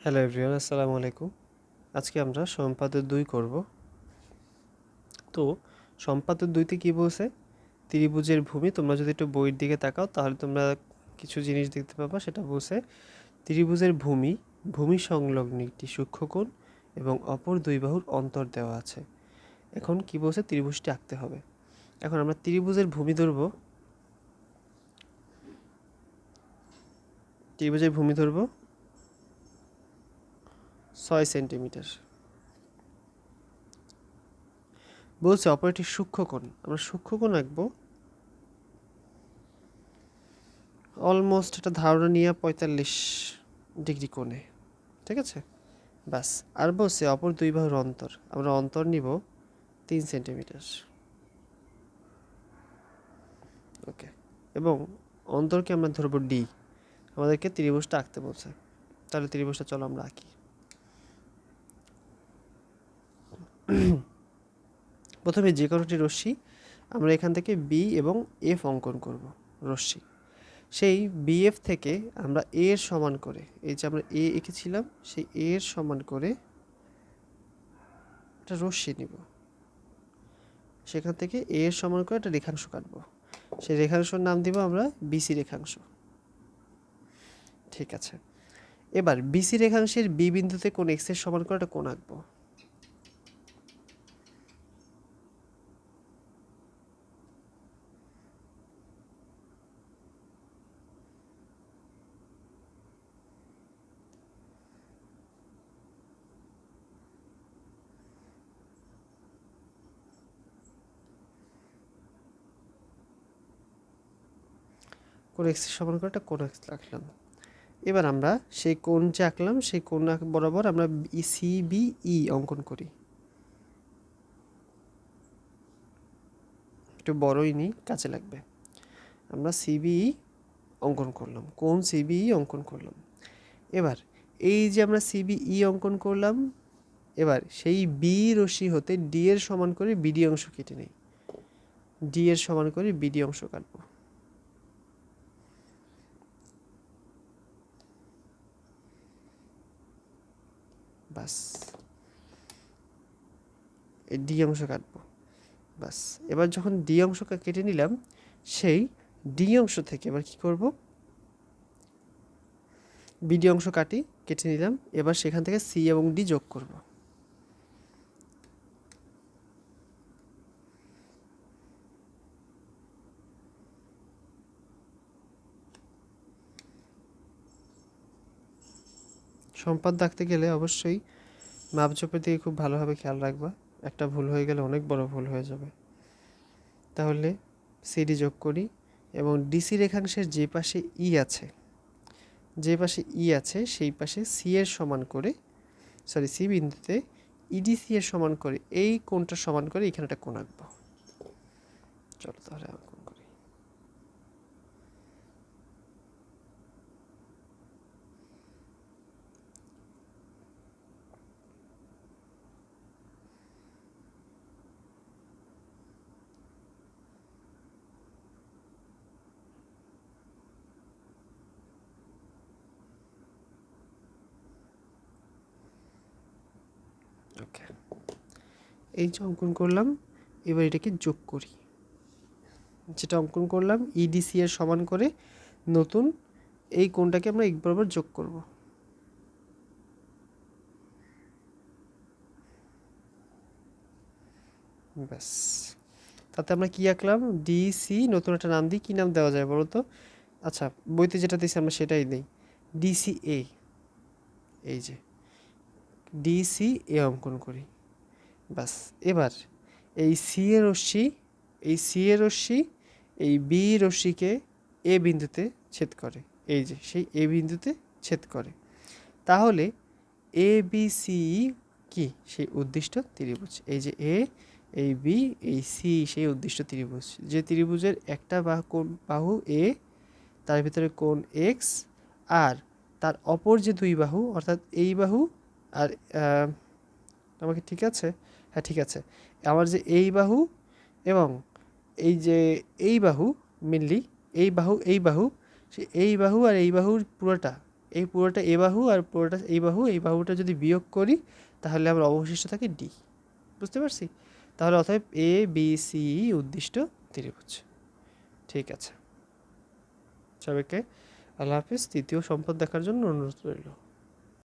Hello everyone, আসসালামু আলাইকুম। আজকে আমরা সম্পাদ্য 2 করব। তো সম্পাদ্য 2তে কি বলছে? ত্রিভুজের ভূমি। তোমরা যদি একটু বইয়ের দিকে তাকাও তাহলে তোমরা কিছু জিনিস দেখতে পাবা। সেটা বলছে ত্রিভুজের ভূমি সংলগ্ন একটি সূক্ষ্মকোণ এবং অপর দুই বাহুর অন্তর দেওয়া আছে। এখন কি বলছে? ত্রিভুজটি আঁকতে হবে। এখন আমরা ত্রিভুজের ভূমি ধরব। ত্রিভুজের ভূমি ধরব 6 সেন্টিমিটার। বলছে অপর একটি সূক্ষ্মকোণ। আমরা সূক্ষ্মকোণ আঁকবো অলমোস্ট একটা ধারণা নিয়ে 45 ডিগ্রি কোণে। ঠিক আছে, ব্যাস। আর বলছে অপর দুই বাহুর অন্তর। আমরা অন্তর নিব 3 সেন্টিমিটার। ওকে, এবং অন্তরকে আমরা ধরবো ডি। আমাদেরকে ত্রিভুজটা আঁকতে বলছে। তাহলে ত্রিভুজটা চলো আমরা আঁকি। প্রথমে যে কোনোটি রশ্মি আমরা এখান থেকে বি এবং এফ অঙ্কন করব। রশ্মি সেই বিএফ থেকে আমরা এ এর সমান করে, এই যে আমরা এ এঁকেছিলাম সেই এ এর সমান করে একটা রশ্মি নিব। সেখান থেকে এ এর সমান করে একটা রেখাংশ কাটবো। সেই রেখাংশের নাম দিব আমরা বিসি রেখাংশ। ঠিক আছে, এবার বিসি রেখাংশের বি বিন্দুতে কোণ এক্স এর সমান করে একটা কোণ আঁকবো। কোণ এক্স এর সমান করে একটা কোণ আঁকলাম। এবার আমরা সেই কোণ যে আঁকলাম সেই কোণ বরাবর আমরা সিবিই অঙ্কন করি। একটু বড়ই নিই, কাজে লাগবে। আমরা সিবিই অঙ্কন করলাম, কোণ সিবিই অঙ্কন করলাম। এবার এই যে আমরা সিবিই অঙ্কন করলাম, এবার সেই বি রশ্মি হতে ডি এর সমান করে বিডি অংশ কেটে নেই। ডি এর সমান করে বিডি অংশ কাটবো। বাস, এই ডি অংশ কাটবো। বাস, এবার যখন ডি অংশ কেটে নিলাম, সেই ডি অংশ থেকে এবার কি করব? বিডি অংশ কেটে নিলাম। এবার সেখান থেকে সি এবং ডি যোগ করব। সম্পাদ্য আঁকতে গেলে অবশ্যই মাপজোপের দিকে খুব ভালোভাবে খেয়াল রাখবা। একটা ভুল হয়ে গেলে অনেক বড় ভুল হয়ে যাবে। তাহলে সিডি যোগ করি এবং ডিসি রেখাংশের যে পাশে ই আছে, সেই পাশে সি এর সমান করে, সি বিন্দুতে ইডিসি এর সমান করে এই কোণটা সমান করে এখানে একটা কোণ আঁকবো। চলো তাহলে অঙ্কন করি। ওকে, এই যে অঙ্কন করলাম, এবার এটাকে যোগ করি। যেটা অঙ্কন করলাম ইডিসি এর সমান করে নতুন এই কোণটাকে আমরা এক বরাবর যোগ করব। ব্যাস, তাতে আমরা কি আঁকলাম? ডিসি, নতুন একটা নাম দিই। কি নাম দেওয়া যায় বলো তো? আচ্ছা, বইতে যেটা দিয়েছি আমরা সেটাই দিই, ডিসি এ। এই যে ডিসি এ অঙ্কন করি। ব্যাস, এবার এই সি এর রশ্মি, এই বি রশ্মিকে এ বিন্দুতে ছেদ করে। এই যে সেই এ বিন্দুতে ছেদ করে। তাহলে এ বি সি কি? সেই উদ্দিষ্ট ত্রিভুজ। এই যে এ, এই বি, এই সি সেই উদ্দিষ্ট ত্রিভুজ। যে ত্রিভুজের একটা বাহু এ, তার ভিতরে কোণ এক্স, আর তার অপর যে দুই বাহু অর্থাৎ এই বাহু আর আমাকে ঠিক আছে? হ্যাঁ ঠিক আছে। আমার যে এই বাহু এবং এই যে এই বাহু, মেনলি এই বাহু, এই বাহু, এই বাহু আর এই বাহুর পুরোটা, এই পুরোটা এ বাহু আর পুরোটা এই বাহুটা যদি বিয়োগ করি তাহলে আমার অবশিষ্ট থাকে ডি। বুঝতে পারছি? তাহলে অতএব এ বি সি উদ্দিষ্ট ত্রিভুজ। ঠিক আছে, সবাইকে আল্লাহ হাফিজ। তৃতীয় সম্পদ দেখার জন্য অনুরোধ রইল।